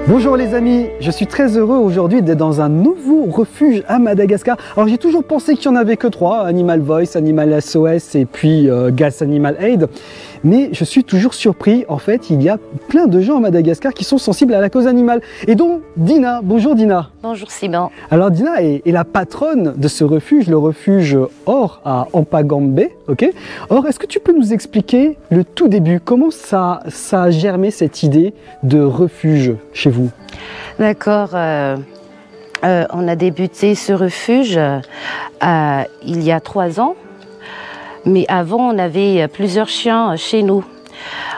Bonjour les amis, je suis très heureux aujourd'hui d'être dans un nouveau refuge à Madagascar. Alors j'ai toujours pensé qu'il n'y en avait que 3, Animal Voice, Animal SOS et puis Gas Animal Aid. Mais je suis toujours surpris, en fait, il y a plein de gens à Madagascar qui sont sensibles à la cause animale. Et donc Dina, bonjour Dina. Bonjour Simon. Alors Dina est la patronne de ce refuge, le refuge Or à Ampagambe, ok. Or, est-ce que tu peux nous expliquer le tout début, comment ça a germé cette idée de refuge chez vous? D'accord, on a débuté ce refuge il y a 3 ans, mais avant on avait plusieurs chiens chez nous.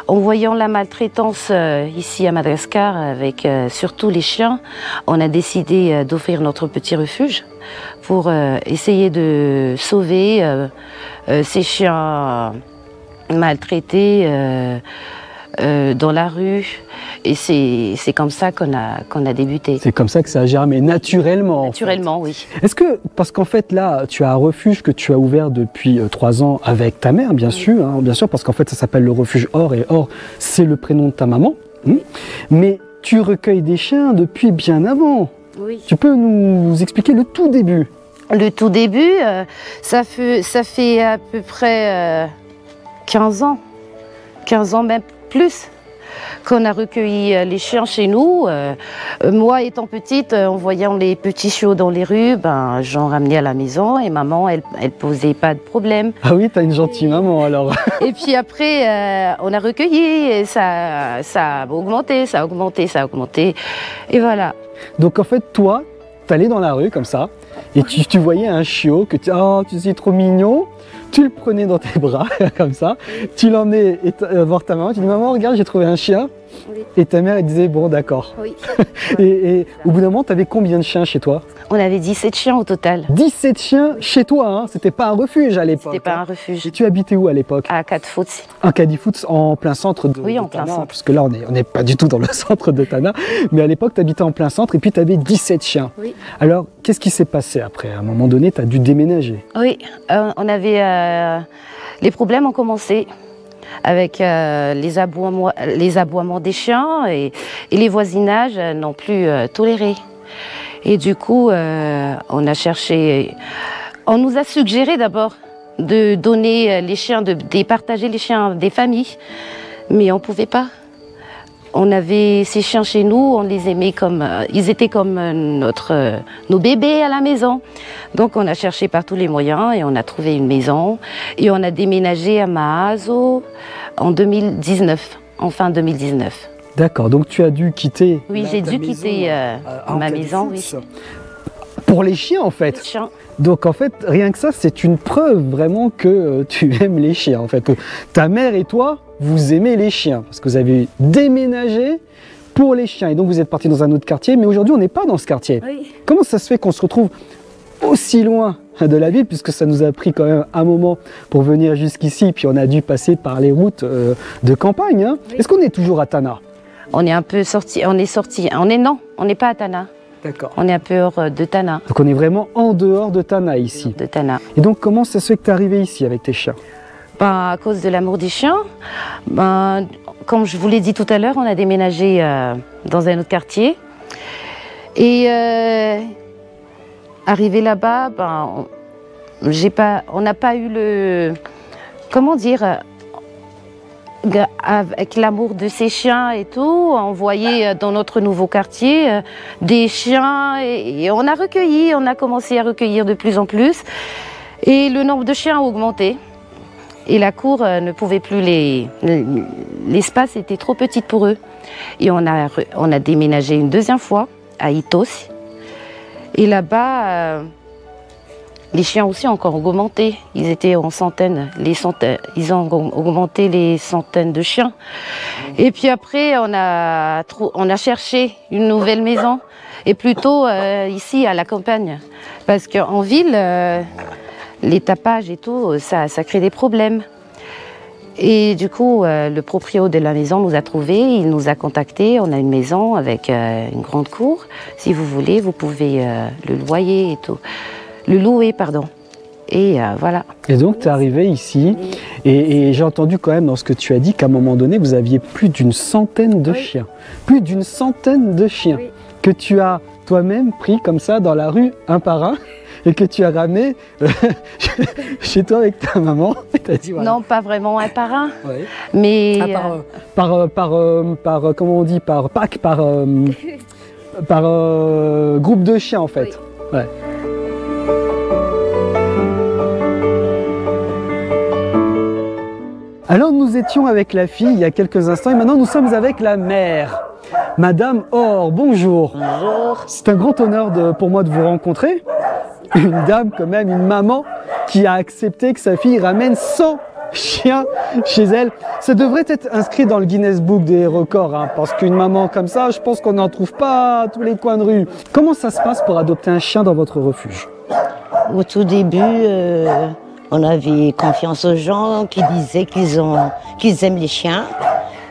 En voyant la maltraitance ici à Madagascar, avec surtout les chiens, on a décidé d'offrir notre petit refuge pour essayer de sauver ces chiens maltraités dans la rue. Et c'est comme ça qu'on a débuté. C'est comme ça que ça a germé, naturellement. Naturellement, en fait. Oui. Est-ce que, parce qu'en fait là, tu as un refuge que tu as ouvert depuis 3 ans avec ta mère, bien sûr, hein, bien sûr, parce qu'en fait ça s'appelle le refuge Or, et Or, c'est le prénom de ta maman. Mais tu recueilles des chiens depuis bien avant. Oui. Tu peux nous expliquer le tout début? Le tout début, ça fait à peu près 15 ans, même plus, qu'on a recueilli les chiens chez nous. Moi, étant petite, en voyant les petits chiots dans les rues, j'en ramenais à la maison et maman, elle posait pas de problème. Ah oui, t'as une gentille maman alors. Et puis après, on a recueilli et ça a augmenté, ça a augmenté. Et voilà. Donc en fait, toi, t'allais dans la rue comme ça et tu voyais un chiot que tu es trop mignon. Tu le prenais dans tes bras, comme ça, tu l'emmenais voir ta maman, tu dis « Maman, regarde, j'ai trouvé un chien ». Oui. Et ta mère, elle disait « Bon, d'accord ». Oui. Et au bout d'un moment, tu avais combien de chiens chez toi? On avait 17 chiens au total. 17 chiens chez toi, hein? C'était pas un refuge à l'époque. C'était pas un refuge. Et tu habitais où à l'époque? À Cadifouts. À Cadifouts, en plein centre de Oui, en Tana, plein centre. Parce que là, on n'est pas du tout dans le centre de Tana. Mais à l'époque, tu habitais en plein centre et puis tu avais 17 chiens. Oui. Alors, qu'est-ce qui s'est passé après? À un moment donné, tu as dû déménager. Oui, on avait... les problèmes ont commencé avec les aboiements des chiens et les voisinages n'ont plus toléré. Et du coup, on a cherché, on nous a suggéré d'abord de donner les chiens, de départager les chiens des familles, mais on ne pouvait pas. On avait ces chiens chez nous, on les aimait comme, ils étaient comme nos bébés à la maison. Donc on a cherché par tous les moyens et on a trouvé une maison. Et on a déménagé à Maazo en 2019, en fin 2019. D'accord, donc tu as dû quitter. Oui, j'ai dû quitter ma maison, oui. Pour les chiens en fait. Les chiens. Donc en fait, rien que ça, c'est une preuve vraiment que tu aimes les chiens. En fait, que ta mère et toi, vous aimez les chiens. Parce que vous avez déménagé pour les chiens. Et donc vous êtes parti dans un autre quartier. Mais aujourd'hui, on n'est pas dans ce quartier. Oui. Comment ça se fait qu'on se retrouve aussi loin de la ville, puisque ça nous a pris quand même un moment pour venir jusqu'ici. Puis on a dû passer par les routes de campagne. Hein. Oui. Est-ce qu'on est toujours à Tana? On est un peu sorti. On n'est pas à Tana. D'accord. On est un peu hors de Tana. Donc on est vraiment en dehors de Tana ici. De Tana. Et donc comment ça se fait que tu es arrivé ici avec tes chiens? À cause de l'amour des chiens. Comme je vous l'ai dit tout à l'heure, on a déménagé dans un autre quartier. Et arrivé là-bas, on n'a pas eu le... Comment dire, avec l'amour de ces chiens et tout, on voyait dans notre nouveau quartier des chiens et on a commencé à recueillir de plus en plus et le nombre de chiens a augmenté et la cour ne pouvait plus, l'espace était trop petit pour eux et on a déménagé une deuxième fois à Itos et là-bas les chiens aussi ont encore augmenté, ils étaient en centaines, ils ont augmenté les centaines de chiens. Et puis après, on a cherché une nouvelle maison, et plutôt ici à la campagne. Parce qu'en ville, les tapages et tout, ça crée des problèmes. Et du coup, le proprio de la maison nous a trouvés, il nous a contactés, on a une maison avec une grande cour. Si vous voulez, vous pouvez le louer, pardon. Et voilà. Et donc, tu es arrivé ici, et j'ai entendu quand même dans ce que tu as dit qu'à un moment donné, vous aviez plus d'une centaine de chiens. Plus d'une centaine de chiens que tu as toi-même pris comme ça dans la rue, un par un, et que tu as ramené chez toi avec ta maman. Et dit, voilà. Non, pas vraiment un par un, mais... comment on dit, par pack, par groupe de chiens en fait. Ouais. Alors nous étions avec la fille il y a quelques instants et maintenant nous sommes avec la mère. Madame Or, bonjour. Bonjour. C'est un grand honneur pour moi de vous rencontrer. Une dame quand même, une maman qui a accepté que sa fille ramène 100 chiens chez elle. Ça devrait être inscrit dans le Guinness Book des records, hein, parce qu'une maman comme ça, je pense qu'on n'en trouve pas à tous les coins de rue. Comment ça se passe pour adopter un chien dans votre refuge? Au tout début, on avait confiance aux gens qui disaient qu'ils aiment les chiens.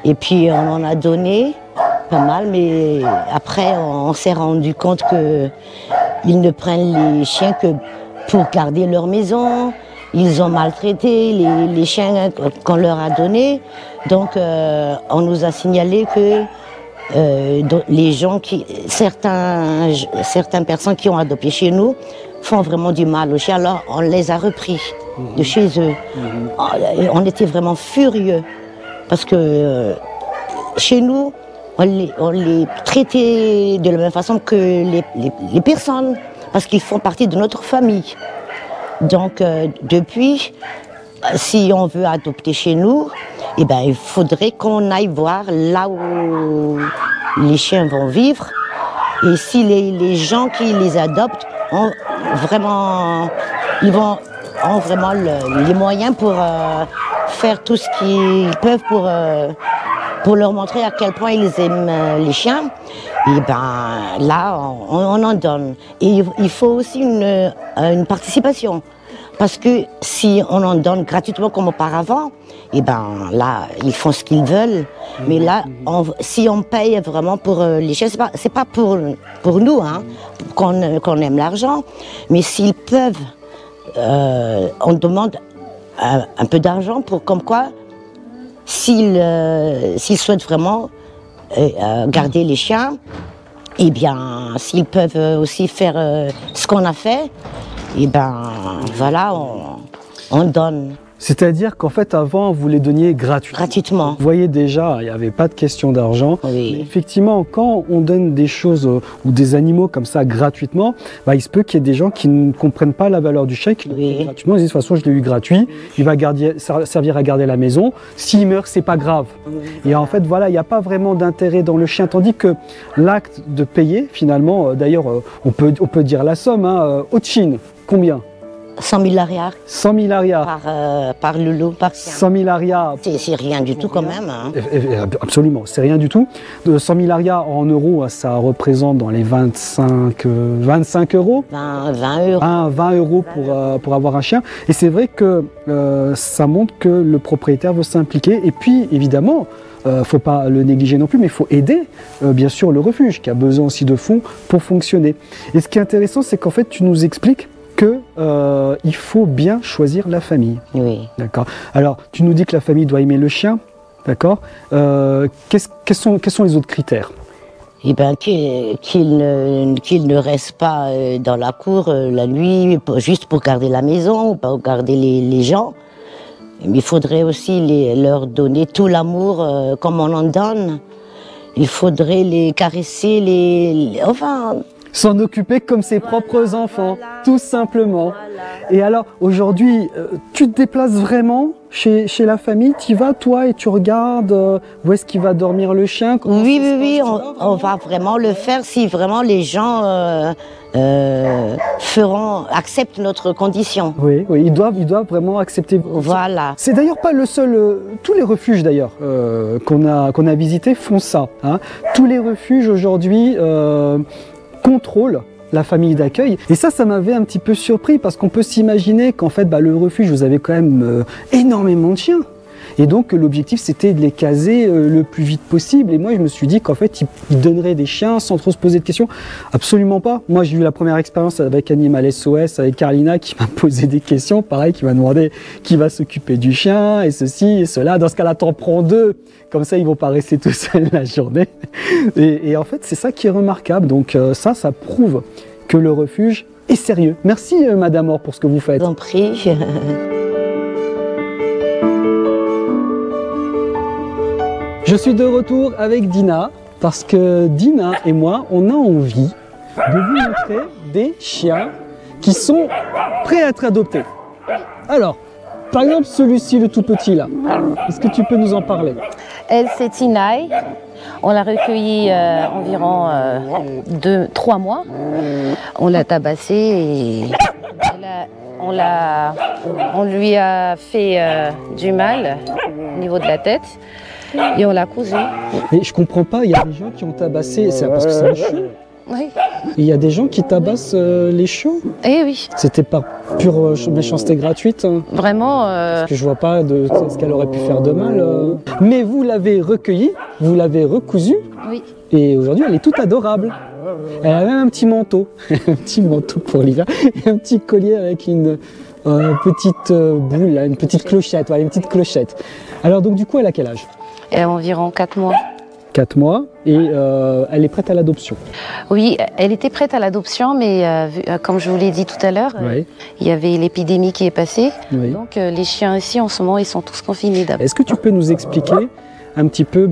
Et puis on en a donné pas mal, mais après on s'est rendu compte qu'ils ne prennent les chiens que pour garder leur maison. Ils ont maltraité les chiens qu'on leur a donnés. Donc on nous a signalé que les gens certaines personnes qui ont adopté chez nous font vraiment du mal aux chiens. Alors on les a repris de chez eux. Et on était vraiment furieux parce que chez nous, on les traitait de la même façon que les personnes, parce qu'ils font partie de notre famille. Donc depuis, si on veut adopter chez nous, eh ben, il faudrait qu'on aille voir là où les chiens vont vivre. Et si les gens qui les adoptent ont vraiment les moyens pour faire tout ce qu'ils peuvent pour leur montrer à quel point ils aiment les chiens, et ben là on en donne. Et il faut aussi une participation, parce que si on en donne gratuitement comme auparavant, et ben là ils font ce qu'ils veulent. Mais là si on paye vraiment pour les chiens, c'est pas pour nous, hein, qu'on aime l'argent, mais s'ils peuvent, on demande un peu d'argent pour comme quoi, s'ils souhaitent vraiment garder les chiens, et bien s'ils peuvent aussi faire ce qu'on a fait, et ben voilà, on donne. C'est-à-dire qu'en fait, avant, vous les donniez gratuitement. Vous voyez déjà, il n'y avait pas de question d'argent. Oui. Mais effectivement, quand on donne des choses ou des animaux comme ça gratuitement, bah, il se peut qu'il y ait des gens qui ne comprennent pas la valeur du chien, qui le prennent gratuitement. Ils disent, de toute façon, je l'ai eu gratuit, il va servir à garder la maison. S'il meurt, c'est pas grave. Et en fait, voilà, il n'y a pas vraiment d'intérêt dans le chien. Tandis que l'acte de payer, finalement, d'ailleurs, on peut dire la somme, hein, au Chine, combien? 100 000 arias. 100 000 arias. Par loulou, par chien. 100 000 arias. C'est rien du tout quand même. Hein. Absolument, c'est rien du tout. 100 000 arias en euros, ça représente dans les 25 euros. 20 euros. 20 euros pour avoir un chien. Et c'est vrai que ça montre que le propriétaire veut s'impliquer. Et puis, évidemment, faut pas le négliger non plus, mais il faut aider, bien sûr, le refuge, qui a besoin aussi de fonds pour fonctionner. Et ce qui est intéressant, c'est qu'en fait, tu nous expliques qu'il faut bien choisir la famille. Oui. D'accord. Alors, tu nous dis que la famille doit aimer le chien, d'accord. Quels sont les autres critères? Eh bien, qu'il ne reste pas dans la cour la nuit, juste pour garder la maison, ou pour garder les gens. Mais il faudrait aussi leur donner tout l'amour comme on en donne. Il faudrait les caresser, enfin... S'en occuper comme ses propres enfants, tout simplement. Et alors, aujourd'hui, tu te déplaces vraiment chez la famille? Tu y vas, toi, et tu regardes où est-ce qu'il va dormir le chien? Oui, on va vraiment le faire si vraiment les gens acceptent notre condition. Oui, ils doivent vraiment accepter. Voilà. C'est d'ailleurs pas le seul. Tous les refuges d'ailleurs qu'on a visités font ça. Hein. Tous les refuges aujourd'hui contrôlent la famille d'accueil. Et ça m'avait un petit peu surpris, parce qu'on peut s'imaginer qu'en fait, le refuge, vous avez quand même énormément de chiens. Et donc l'objectif c'était de les caser le plus vite possible. Et moi je me suis dit qu'en fait ils donneraient des chiens sans trop se poser de questions. Absolument pas. Moi j'ai eu la première expérience avec Animal SOS, avec Carlina qui m'a posé des questions, pareil, qui m'a demandé qui va s'occuper du chien et ceci et cela. Dans ce cas-là t'en prends deux, comme ça ils vont pas rester tout seuls la journée. Et en fait c'est ça qui est remarquable. Donc ça prouve que le refuge est sérieux. Merci Madame Or pour ce que vous faites. Je vous en prie. Je suis de retour avec Dina parce que Dina et moi, on a envie de vous montrer des chiens qui sont prêts à être adoptés. Alors, par exemple, celui-ci, le tout petit là, est-ce que tu peux nous en parler? Elle, c'est Tinaï. On l'a recueillie environ 3 mois. On l'a tabassée et on lui a fait du mal au niveau de la tête et on l'a cousue. Mais je comprends pas, il y a des gens qui ont tabassé, c'est parce que c'est un chien. Oui. Il y a des gens qui tabassent les chiots. Eh oui. C'était par pure méchanceté gratuite. Hein. Vraiment. Parce que je vois pas de ce qu'elle aurait pu faire de mal. Mais vous l'avez recueillie, vous l'avez recousue. Oui. Et aujourd'hui, elle est toute adorable. Elle a même un petit manteau, un petit manteau pour l'hiver, et un petit collier avec une petite boule, une petite clochette, voilà, une petite clochette. Alors donc du coup, elle a quel âge? Elle a environ 4 mois. 4 mois, et elle est prête à l'adoption. Oui, elle était prête à l'adoption, mais comme je vous l'ai dit tout à l'heure, Oui. il y avait l'épidémie qui est passée. Oui. Donc les chiens ici, en ce moment, ils sont tous confinés d'abord. Est-ce que tu peux nous expliquer un petit peu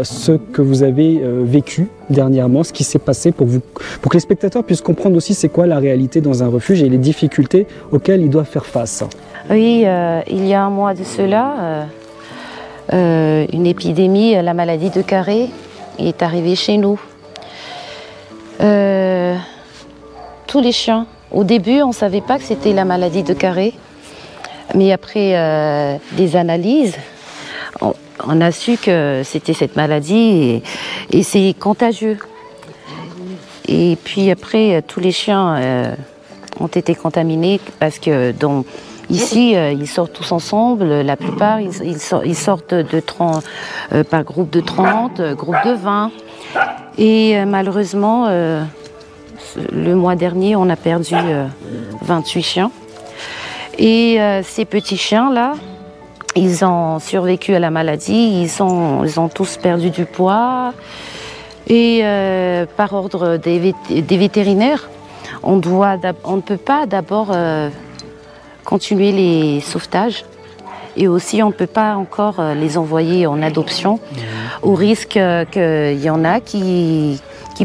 ce que vous avez vécu dernièrement, ce qui s'est passé pour que les spectateurs puissent comprendre aussi c'est quoi la réalité dans un refuge et les difficultés auxquelles ils doivent faire face? Oui, il y a un mois de cela, une épidémie, la maladie de Carré, est arrivée chez nous. Tous les chiens, au début, on ne savait pas que c'était la maladie de Carré, mais après des analyses, on a su que c'était cette maladie et c'est contagieux. Et puis après, tous les chiens ont été contaminés parce que ici, ils sortent tous ensemble. La plupart, ils sortent par groupe de 30, groupe de 20. Et malheureusement, le mois dernier, on a perdu 28 chiens. Et ces petits chiens-là, ils ont survécu à la maladie, ils ont tous perdu du poids. Et par ordre des vétérinaires, on ne peut pas d'abord continuer les sauvetages. Et aussi, on ne peut pas encore les envoyer en adoption, au risque qu'il y en a qui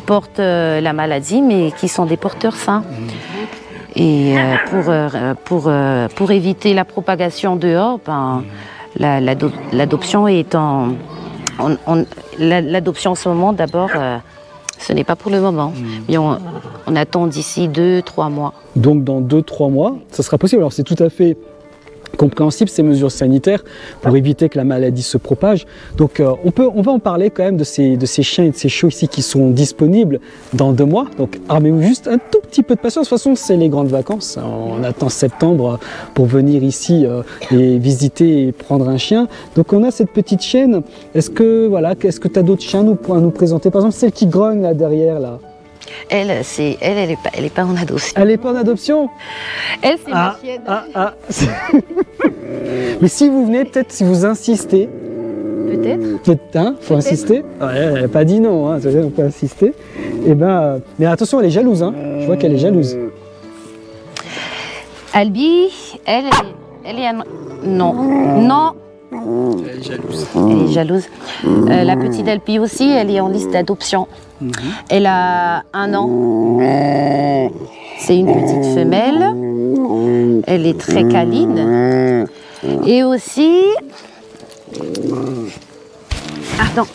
portent la maladie, mais qui sont des porteurs sains. Et pour éviter la propagation dehors, l'adoption est l'adoption en ce moment, d'abord, ce n'est pas pour le moment. Mais on attend d'ici 2-3 mois. Donc dans 2-3 mois, ça sera possible. Alors c'est tout à fait compréhensible ces mesures sanitaires pour éviter que la maladie se propage. Donc on va en parler quand même de ces chiens et de ces chiots ici qui sont disponibles dans 2 mois. Donc armez-vous juste un tout petit peu de patience. De toute façon, c'est les grandes vacances. On attend septembre pour venir ici et visiter et prendre un chien. Donc on a cette petite chienne. Est-ce que tu as d'autres chiens à nous présenter? Par exemple, celle qui grogne là derrière là. Elle est pas en adoption. Elle n'est pas en adoption? Elle, c'est ma chienne. Mais si vous venez, peut-être si vous insistez. Peut-être. Peut-être, hein, faut insister. Ouais, elle n'a pas dit non, hein, on peut insister. Mais attention, elle est jalouse, hein. Je vois qu'elle est jalouse. Albi, elle est non. Non. Elle est jalouse. Elle est jalouse. La petite Albi aussi, elle est en liste d'adoption. Elle a 1 an. C'est une petite femelle. Elle est très câline. Et aussi... Pardon.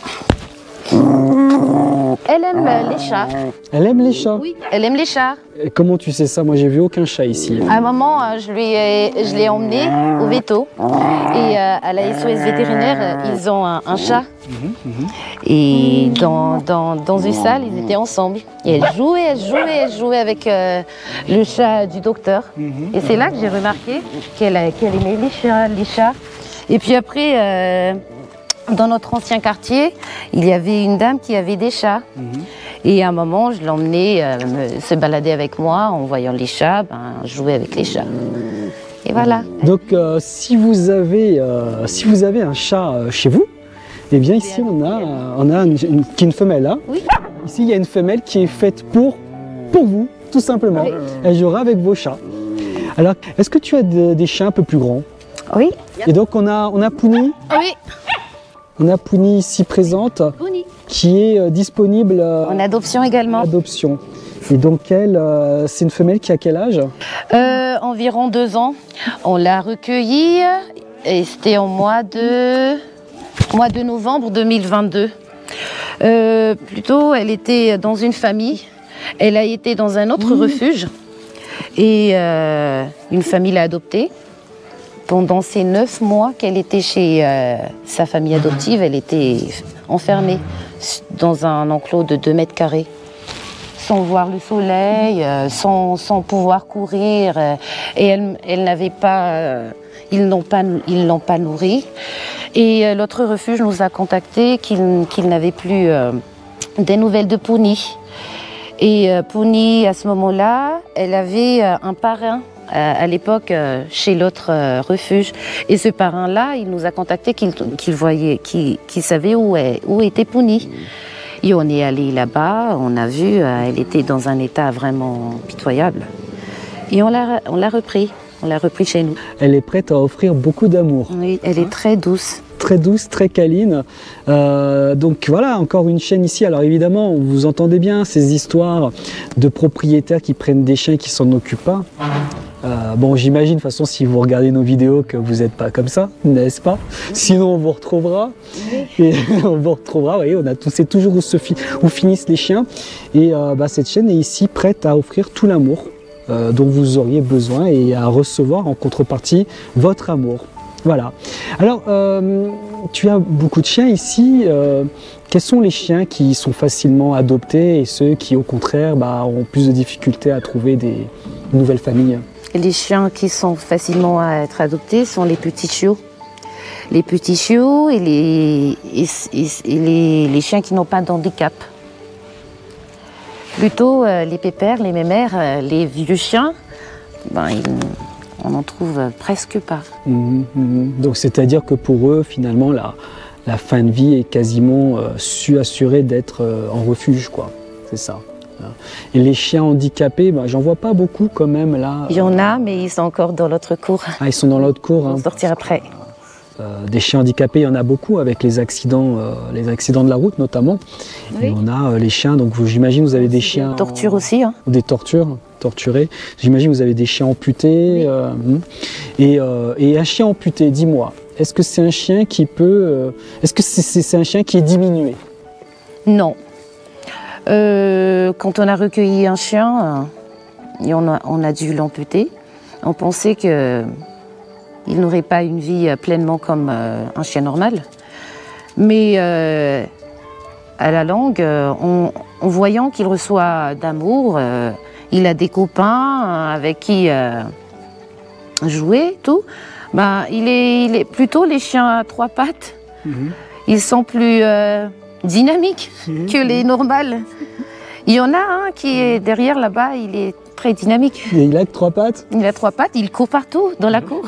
Elle aime les chats. Elle aime les chats? Oui, elle aime les chats. Et comment tu sais ça? Moi, j'ai vu aucun chat ici. À un moment, je l'ai emmenée au veto. Et à la SOS vétérinaire, ils ont un chat. Et dans une salle, ils étaient ensemble. Et elle jouait avec le chat du docteur. Et c'est là que j'ai remarqué qu'elle aimait les chats. Et puis après, dans notre ancien quartier, il y avait une dame qui avait des chats. Et à un moment, je l'emmenais se balader avec moi en voyant les chats, jouer avec les chats. Et voilà. Donc si vous avez un chat chez vous, eh bien ici on a une femelle là. Oui. Ici il y a une femelle qui est faite pour vous, tout simplement. Oui. Elle jouera avec vos chats. Alors, est-ce que tu as des chiens un peu plus grands? Oui. Et donc on a Pouni. Oui. On a Pouni ici présente, Pouni. qui est disponible En adoption également. adoption. Et donc elle, c'est une femelle qui a quel âge? Environ 2 ans. On l'a recueillie et c'était au mois de novembre 2022. Plutôt, elle était dans une famille. Elle a été dans un autre refuge et une famille l'a adoptée. Pendant ces 9 mois qu'elle était chez sa famille adoptive, elle était enfermée dans un enclos de 2 mètres carrés, sans voir le soleil, sans pouvoir courir. Et elle n'avait pas, ils l'ont pas nourrie. Et l'autre refuge nous a contacté qu'il n'avait plus des nouvelles de Pouni. Et Pouni, à ce moment-là, elle avait un parrain à l'époque chez l'autre refuge. Et ce parrain-là, il nous a contacté qu'il savait où était Pouni. Et on est allé là-bas, on a vu, elle était dans un état vraiment pitoyable. Et on l'a repris chez nous. Elle est prête à offrir beaucoup d'amour. Oui, elle est très douce. Très douce, très câline. Donc voilà, encore une chienne ici. Alors évidemment, vous entendez bien ces histoires de propriétaires qui prennent des chiens et qui s'en occupent pas. Bon, j'imagine, de toute façon, si vous regardez nos vidéos, que vous n'êtes pas comme ça, n'est-ce pas? Sinon, on vous retrouvera. Et on vous retrouvera, vous voyez, on sait toujours où finissent les chiens. Et cette chienne est ici prête à offrir tout l'amour dont vous auriez besoin et à recevoir en contrepartie votre amour. Voilà. Alors, tu as beaucoup de chiens ici. Quels sont les chiens qui sont facilement adoptés et ceux qui, au contraire, ont plus de difficultés à trouver des nouvelles familles? Les chiens qui sont facilement à être adoptés sont les petits chiots. Les petits chiots et les chiens qui n'ont pas d'handicap. Plutôt les pépères, les mémères, les vieux chiens, on n'en trouve presque pas. Donc c'est-à-dire que pour eux, finalement, la fin de vie est quasiment assurée d'être en refuge, quoi. C'est ça. Et les chiens handicapés, j'en vois pas beaucoup quand même là. Il y en a, mais ils sont encore dans l'autre cour. Ah, ils sont dans l'autre cour. Ils vont sortir après. Des chiens handicapés, il y en a beaucoup avec les accidents de la route notamment. Oui. Et on a les chiens, donc j'imagine vous avez des chiens... Tortures aussi. Hein. Des torturés. J'imagine vous avez des chiens amputés. Oui. Et un chien amputé, dis-moi, est-ce que c'est un chien qui peut... est-ce que c'est un chien qui est diminué? Non. Quand on a recueilli un chien, et on a dû l'amputer, on pensait que il n'aurait pas une vie pleinement comme un chien normal. Mais à la longue, en voyant qu'il reçoit d'amour, il a des copains avec qui jouer, tout. Il est plutôt les chiens à 3 pattes. Ils sont plus dynamiques que les normales. Il y en a un qui est derrière là-bas, il est très dynamique. Et il a que 3 pattes? Il a 3 pattes, il court partout dans la cour.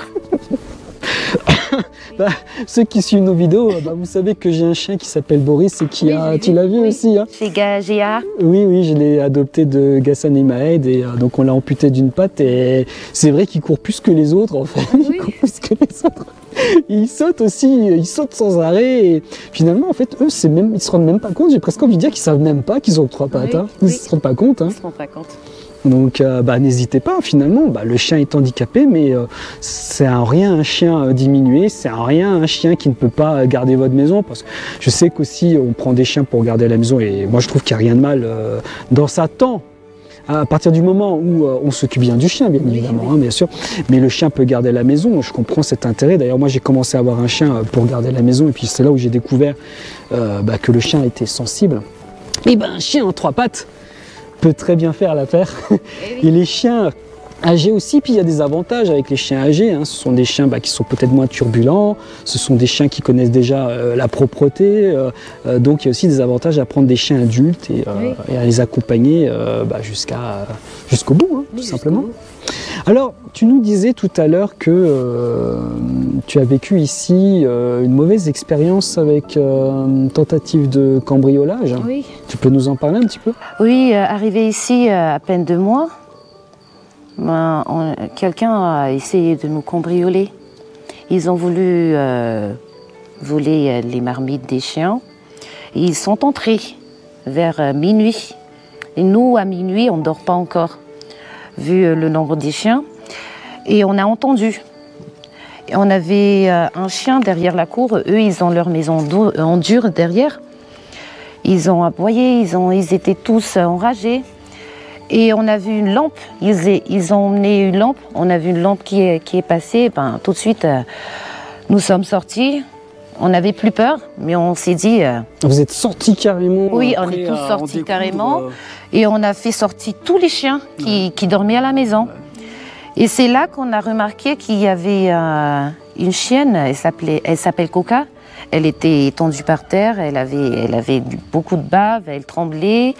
Ceux qui suivent nos vidéos, vous savez que j'ai un chien qui s'appelle Boris et qui tu l'as vu aussi, hein? C'est Géa. Oui, je l'ai adopté de Gassan et Maed et donc on l'a amputé d'une patte et c'est vrai qu'il court plus que les autres en fait. Il court plus que les autres. Il saute aussi, il saute sans arrêt et finalement en fait eux ils se rendent même pas compte, j'ai presque envie de dire qu'ils savent même pas qu'ils ont 3 pattes. Hein. Ils se rendent pas compte. Hein. Ils se rendent pas compte. Donc n'hésitez pas finalement, le chien est handicapé mais c'est en rien un chien diminué, c'est en rien un chien qui ne peut pas garder votre maison parce que je sais qu'aussi on prend des chiens pour garder la maison et moi je trouve qu'il n'y a rien de mal dans ça tant à partir du moment où on s'occupe bien du chien bien évidemment, hein, bien sûr, mais le chien peut garder la maison, je comprends cet intérêt, d'ailleurs moi j'ai commencé à avoir un chien pour garder la maison et puis c'est là où j'ai découvert que le chien était sensible. Et un chien en 3 pattes peut très bien faire l'affaire. Et les chiens âgés aussi, puis il y a des avantages avec les chiens âgés, hein. Ce sont des chiens qui sont peut-être moins turbulents, ce sont des chiens qui connaissent déjà la propreté, donc il y a aussi des avantages à prendre des chiens adultes et à les accompagner jusqu'au bout, hein, tout simplement. Alors, tu nous disais tout à l'heure que tu as vécu ici une mauvaise expérience avec une tentative de cambriolage. Oui. Tu peux nous en parler un petit peu? Oui, arrivé ici à peine 2 mois, quelqu'un a essayé de nous cambrioler. Ils ont voulu voler les marmites des chiens. Et ils sont entrés vers minuit. Et nous, à minuit, on ne dort pas encore, vu le nombre des chiens. Et on a entendu. Et on avait un chien derrière la cour. Eux, ils ont leur maison en dur derrière. Ils ont aboyé, ils étaient tous enragés. Et on a vu une lampe. Ils ont emmené une lampe. On a vu une lampe qui est passée. Tout de suite, nous sommes sortis. On n'avait plus peur, mais on s'est dit... Vous êtes sortis carrément? Oui, on est tous sortis carrément. Et on a fait sortir tous les chiens qui dormaient à la maison. Et c'est là qu'on a remarqué qu'il y avait une chienne, elle s'appelle Coca. Elle était étendue par terre, elle avait beaucoup de bave, elle tremblait,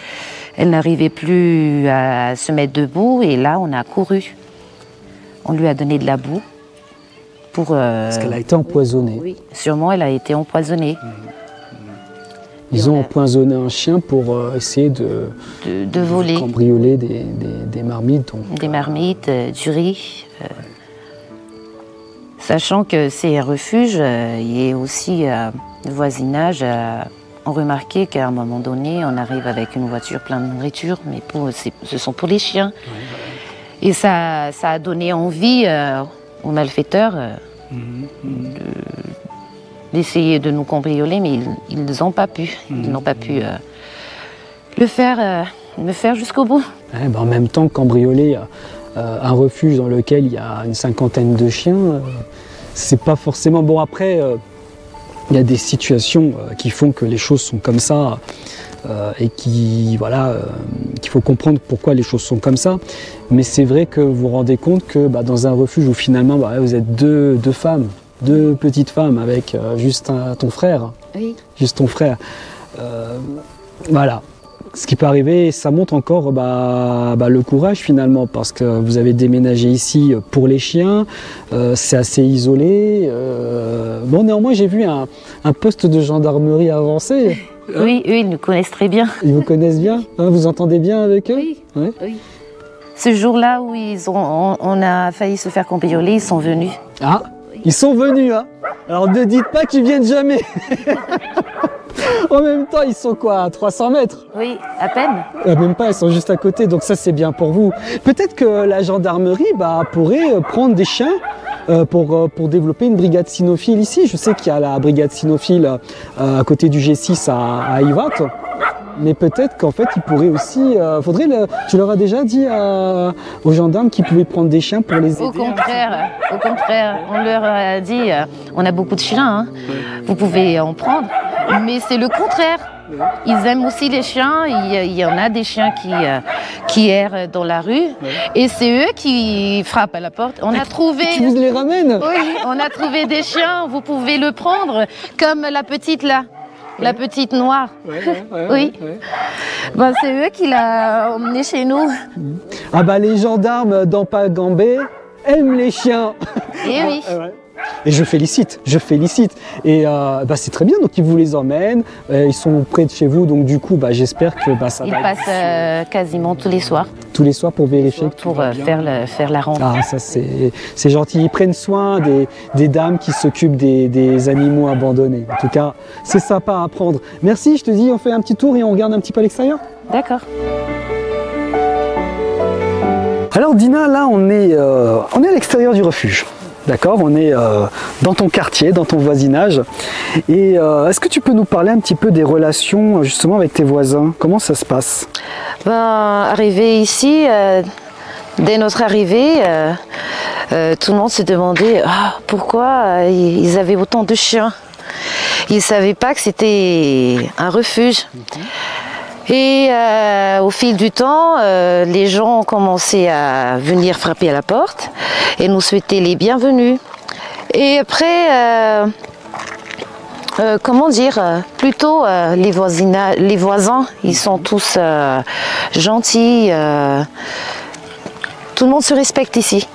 elle n'arrivait plus à se mettre debout. Et là, on a couru. On lui a donné de la boue. Parce qu'elle a été empoisonnée. Oui, sûrement elle a été empoisonnée. Ils ont empoisonné un chien pour essayer de voler. Cambrioler des marmites. Donc, des marmites, du riz. Sachant que c'est un refuge, il y a aussi le voisinage. On remarquait qu'à un moment donné, on arrive avec une voiture pleine de nourriture, mais ce sont pour les chiens. Et ça a donné envie aux malfaiteurs d'essayer de nous cambrioler, mais ils n'ont pas pu. Ils n'ont pas pu le faire jusqu'au bout. Ouais, en même temps, cambrioler un refuge dans lequel il y a une 50aine de chiens, c'est pas forcément... Bon, après, il y a des situations qui font que les choses sont comme ça et qu'il faut comprendre pourquoi les choses sont comme ça. Mais c'est vrai que vous vous rendez compte que dans un refuge où finalement vous êtes deux femmes, 2 petites femmes avec juste ton frère. Oui. Juste ton frère. Voilà. Ce qui peut arriver, ça montre encore le courage finalement, parce que vous avez déménagé ici pour les chiens, c'est assez isolé. Bon, néanmoins, j'ai vu un poste de gendarmerie avancé. Oui, eux, ils nous connaissent très bien. Ils vous connaissent bien, hein, vous entendez bien avec eux? Oui, ouais. Oui. Ce jour-là où on a failli se faire cambrioler, ils sont venus. Ah, ils sont venus, hein. Alors ne dites pas qu'ils viennent jamais. En même temps, ils sont quoi, à 300 mètres? Oui, à peine. Même pas, ils sont juste à côté, donc ça c'est bien pour vous. Peut-être que la gendarmerie pourrait prendre des chiens pour développer une brigade cynophile ici. Je sais qu'il y a la brigade cynophile à côté du G6 à Ivat. Mais peut-être qu'en fait, ils pourraient aussi... tu leur as déjà dit aux gendarmes qu'ils pouvaient prendre des chiens pour les aider? Au contraire, on leur a dit, on a beaucoup de chiens, hein, vous pouvez en prendre. Mais c'est le contraire. Ils aiment aussi les chiens. Il y en a des chiens qui errent dans la rue. Et c'est eux qui frappent à la porte. On a trouvé... Tu vous les ramènes? Oui, on a trouvé des chiens, vous pouvez le prendre, comme la petite là. La petite noire. Oui. C'est eux qui l'ont emmené chez nous. Ah les gendarmes d'Ampagambé aiment les chiens. Et oui. Et je félicite. Et c'est très bien, donc ils vous les emmènent, ils sont près de chez vous, donc du coup j'espère que ça va. Ils passent quasiment tous les soirs. Tous les soirs pour vérifier que pour faire la ronde. Ah ça c'est gentil, ils prennent soin des dames qui s'occupent des animaux abandonnés. En tout cas, c'est sympa à apprendre. Merci, je te dis, on fait un petit tour et on regarde un petit peu à l'extérieur. D'accord. Alors Dina, là on est à l'extérieur du refuge. D'accord, on est dans ton quartier, dans ton voisinage. Et est-ce que tu peux nous parler un petit peu des relations justement avec tes voisins? Comment ça se passe? Arrivé ici, dès notre arrivée, tout le monde se demandait pourquoi ils avaient autant de chiens. Ils ne savaient pas que c'était un refuge. Et au fil du temps, les gens ont commencé à venir frapper à la porte et nous souhaiter les bienvenus. Et après, comment dire, plutôt les voisins, ils sont tous gentils. Tout le monde se respecte ici.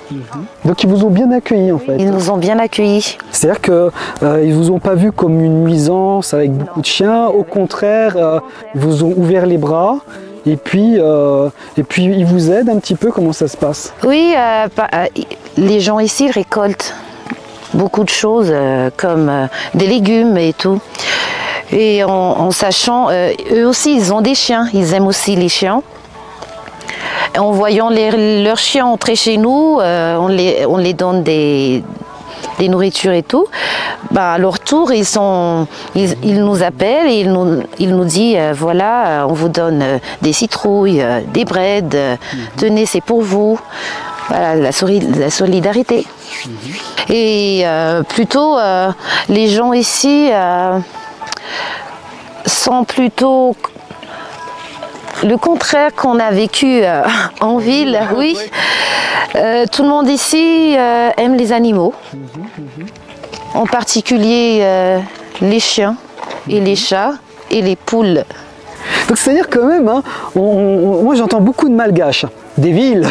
Donc ils vous ont bien accueillis en fait. Ils nous ont bien accueillis. C'est-à-dire qu'ils ne vous ont pas vu comme une nuisance avec beaucoup de chiens. Au contraire, ils vous ont ouvert les bras. Et puis ils vous aident un petit peu. Comment ça se passe? Oui, les gens ici récoltent beaucoup de choses comme des légumes et tout. Et en sachant, eux aussi, ils ont des chiens. Ils aiment aussi les chiens. En voyant leurs chiens entrer chez nous, on les donne des nourritures et tout. Bah, à leur tour, ils nous appellent et ils nous disent voilà, on vous donne des citrouilles, des braides, tenez, c'est pour vous. Voilà, la solidarité. Et plutôt, les gens ici sont plutôt le contraire qu'on a vécu en ville, oui. Tout le monde ici aime les animaux, en particulier les chiens et les chats et les poules. Donc c'est-à-dire quand même, hein, moi j'entends beaucoup de malgaches, des villes,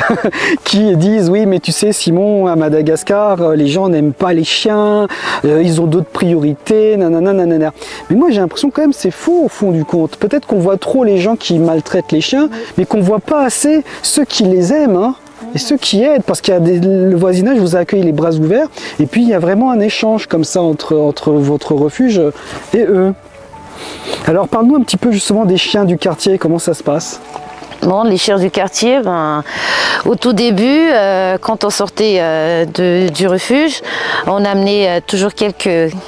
qui disent oui mais tu sais Simon, à Madagascar, les gens n'aiment pas les chiens, ils ont d'autres priorités, nanana, nanana. Mais moi j'ai l'impression quand même c'est faux au fond du compte. Peut-être qu'on voit trop les gens qui maltraitent les chiens, mais qu'on ne voit pas assez ceux qui les aiment. Hein. Et ceux qui aident, parce qu'il y a le voisinage vous a accueilli les bras ouverts, et puis il y a vraiment un échange comme ça entre votre refuge et eux. Alors parle-nous un petit peu justement des chiens du quartier, comment ça se passe? Bon, les chiens du quartier, au tout début, quand on sortait du refuge, on amenait toujours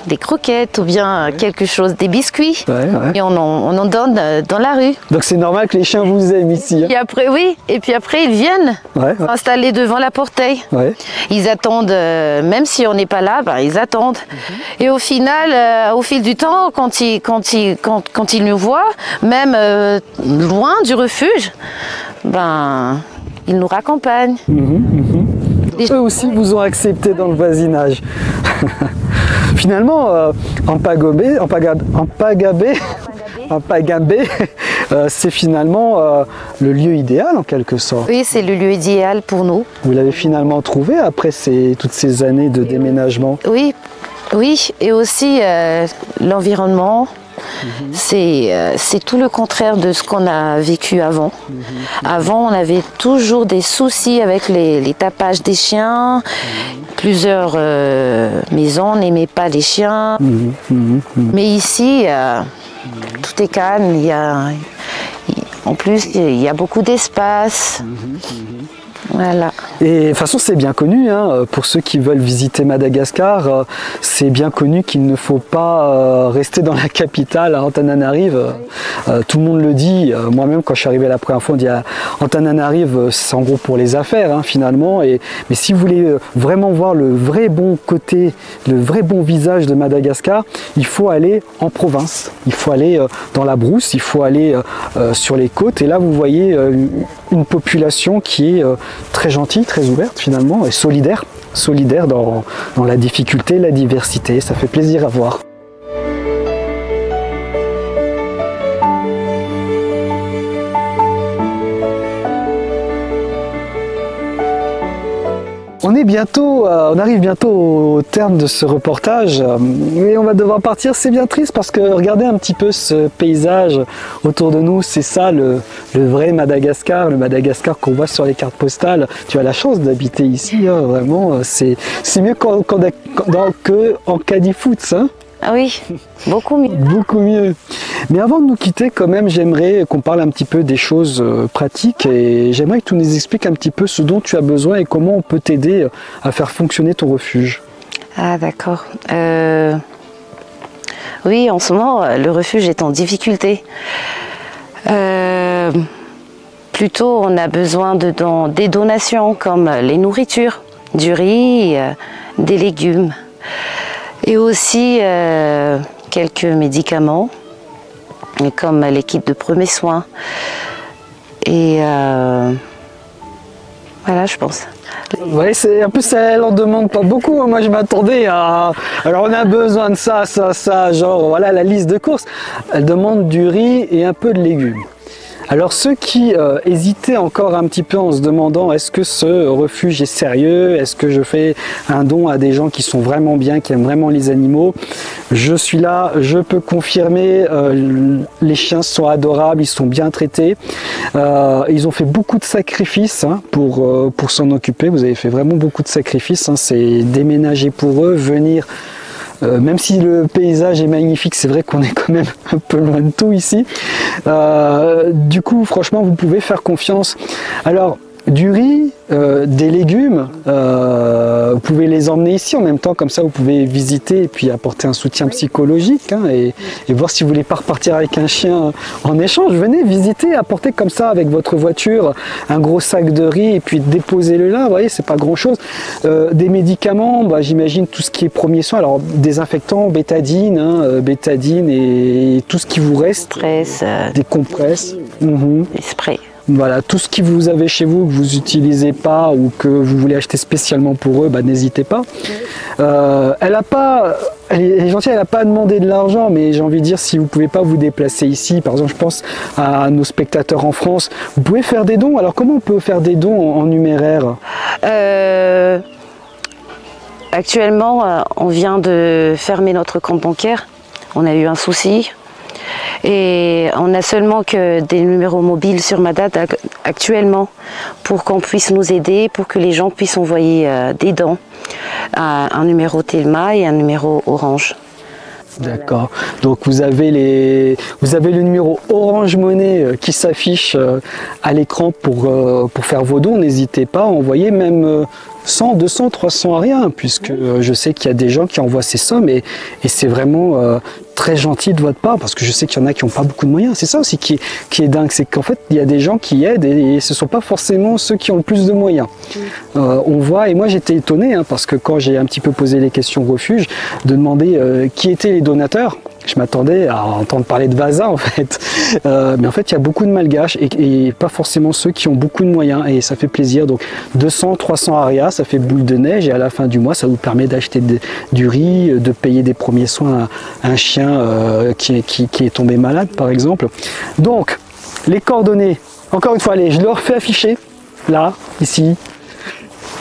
des croquettes ou bien quelque chose, des biscuits. Et on en donne dans la rue. Donc c'est normal que les chiens vous aiment ici. Hein. Et après, oui, et puis après ils viennent s'installer devant la portail. Ils attendent, même si on n'est pas là, ils attendent. Et au final, au fil du temps, quand ils nous voient, même loin du refuge, ils nous raccompagnent. Eux aussi vous ont accepté dans le voisinage. Finalement, en Pagabé, c'est finalement le lieu idéal en quelque sorte. Oui, c'est le lieu idéal pour nous. Vous l'avez finalement trouvé après toutes ces années de déménagement. Oui, et aussi l'environnement. C'est tout le contraire de ce qu'on a vécu avant. Avant, on avait toujours des soucis avec les tapages des chiens. Plusieurs maisons n'aimaient pas les chiens. Mais ici, tout est calme. En plus, il y a beaucoup d'espace. Voilà. Et de toute façon, c'est bien connu, hein, pour ceux qui veulent visiter Madagascar, c'est bien connu qu'il ne faut pas rester dans la capitale, à Antananarive. Tout le monde le dit. Moi-même, quand je suis arrivé la première fois, on dit Antananarive, c'est en gros pour les affaires, hein, finalement. Mais si vous voulez vraiment voir le vrai bon côté, le vrai bon visage de Madagascar, il faut aller en province. Il faut aller dans la brousse, il faut aller sur les côtes. Et là, vous voyez une population qui est très gentille, très ouverte finalement, et solidaire dans la difficulté, la diversité. Ça fait plaisir à voir. On arrive bientôt au terme de ce reportage et on va devoir partir. C'est bien triste parce que regardez un petit peu ce paysage autour de nous, c'est ça le vrai Madagascar, le Madagascar qu'on voit sur les cartes postales. Tu as la chance d'habiter ici, hein, vraiment, c'est mieux qu'en Caddy-Foots, hein. Ah oui, beaucoup mieux. Beaucoup mieux. Mais avant de nous quitter, quand même, j'aimerais qu'on parle un petit peu des choses pratiques et j'aimerais que tu nous expliques un petit peu ce dont tu as besoin et comment on peut t'aider à faire fonctionner ton refuge. Ah d'accord. Oui, en ce moment, le refuge est en difficulté. Plutôt, on a besoin des donations comme les nourritures, du riz, des légumes. Et aussi quelques médicaments et comme l'équipe de premiers soins. Et voilà, je pense. Ouais, c'est un peu ça, elle en demande pas beaucoup. Moi, je m'attendais à. Alors, on a besoin de ça, genre voilà la liste de courses. Elle demande du riz et un peu de légumes. Alors ceux qui hésitaient encore un petit peu en se demandant est-ce que ce refuge est sérieux, est-ce que je fais un don à des gens qui sont vraiment bien, qui aiment vraiment les animaux, je suis là, je peux confirmer, les chiens sont adorables, ils sont bien traités, ils ont fait beaucoup de sacrifices pour s'en occuper, vous avez fait vraiment beaucoup de sacrifices, c'est déménager pour eux, venir. Même si le paysage est magnifique, c'est vrai qu'on est quand même un peu loin de tout ici. Du coup, franchement, vous pouvez faire confiance. Alors, du riz, des légumes, vous pouvez les emmener ici en même temps, comme ça vous pouvez visiter et puis apporter un soutien psychologique et voir si vous voulez pas repartir avec un chien en échange. Venez visiter, apporter comme ça avec votre voiture un gros sac de riz et puis déposez-le là, vous voyez, c'est pas grand chose. Des médicaments, j'imagine tout ce qui est premiers soins, alors désinfectants, bétadine, bétadine et tout ce qui vous reste, des compresses, des sprays. Voilà, tout ce que vous avez chez vous, que vous n'utilisez pas ou que vous voulez acheter spécialement pour eux, n'hésitez pas. Elle est gentille, elle n'a pas demandé de l'argent, mais j'ai envie de dire, si vous ne pouvez pas vous déplacer ici, par exemple, je pense à nos spectateurs en France, vous pouvez faire des dons. Alors, comment on peut faire des dons en numéraire? Actuellement, on vient de fermer notre compte bancaire. On a eu un souci. Et on n'a seulement que des numéros mobiles sur Madad actuellement pour qu'on puisse nous aider, pour que les gens puissent envoyer des dons à un numéro Telma et un numéro Orange. D'accord. Donc vous avez le numéro Orange Money qui s'affiche à l'écran pour faire vos dons. N'hésitez pas à envoyer même 100, 200, 300 à rien, puisque je sais qu'il y a des gens qui envoient ces sommes et c'est vraiment très gentil de votre part, parce que je sais qu'il y en a qui n'ont pas beaucoup de moyens. C'est ça aussi qui est dingue, c'est qu'en fait il y a des gens qui aident et ce ne sont pas forcément ceux qui ont le plus de moyens. On voit, et moi j'étais étonné parce que quand j'ai un petit peu posé les questions au refuge, de demander qui étaient les donateurs. Je m'attendais à entendre parler de Vasa en fait, mais en fait il y a beaucoup de malgaches et pas forcément ceux qui ont beaucoup de moyens, et ça fait plaisir. Donc 200, 300 arias, ça fait boule de neige, et à la fin du mois ça vous permet d'acheter du riz, de payer des premiers soins à un chien qui est tombé malade par exemple. Donc les coordonnées, encore une fois, allez, je le refais afficher là, ici,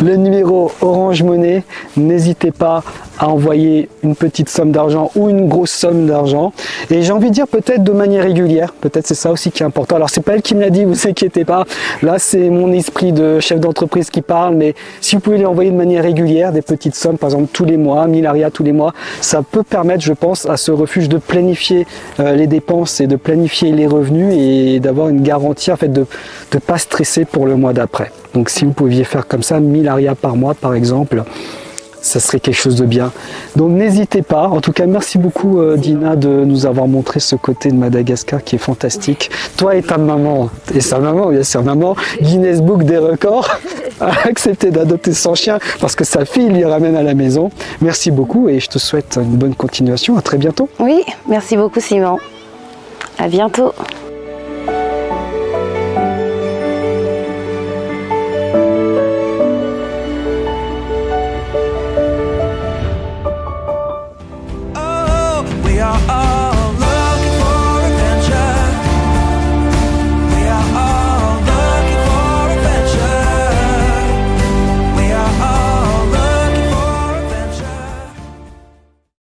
le numéro Orange Money. N'hésitez pas à envoyer une petite somme d'argent ou une grosse somme d'argent, et j'ai envie de dire peut-être de manière régulière, peut-être c'est ça aussi qui est important. Alors c'est pas elle qui me l'a dit, vous inquiétez pas, là c'est mon esprit de chef d'entreprise qui parle, mais si vous pouvez les envoyer de manière régulière, des petites sommes par exemple tous les mois, 1000 arias tous les mois, ça peut permettre, je pense, à ce refuge de planifier les dépenses et de planifier les revenus et d'avoir une garantie en fait de ne pas stresser pour le mois d'après. Donc si vous pouviez faire comme ça 1000 arias par mois par exemple, ça serait quelque chose de bien. Donc n'hésitez pas. En tout cas, merci beaucoup Dina de nous avoir montré ce côté de Madagascar qui est fantastique. Toi et ta maman, et sa maman, bien sûr, maman, Guinness Book des records, a accepté d'adopter son chien parce que sa fille lui ramène à la maison. Merci beaucoup et je te souhaite une bonne continuation. À très bientôt. Oui, merci beaucoup Simon. À bientôt.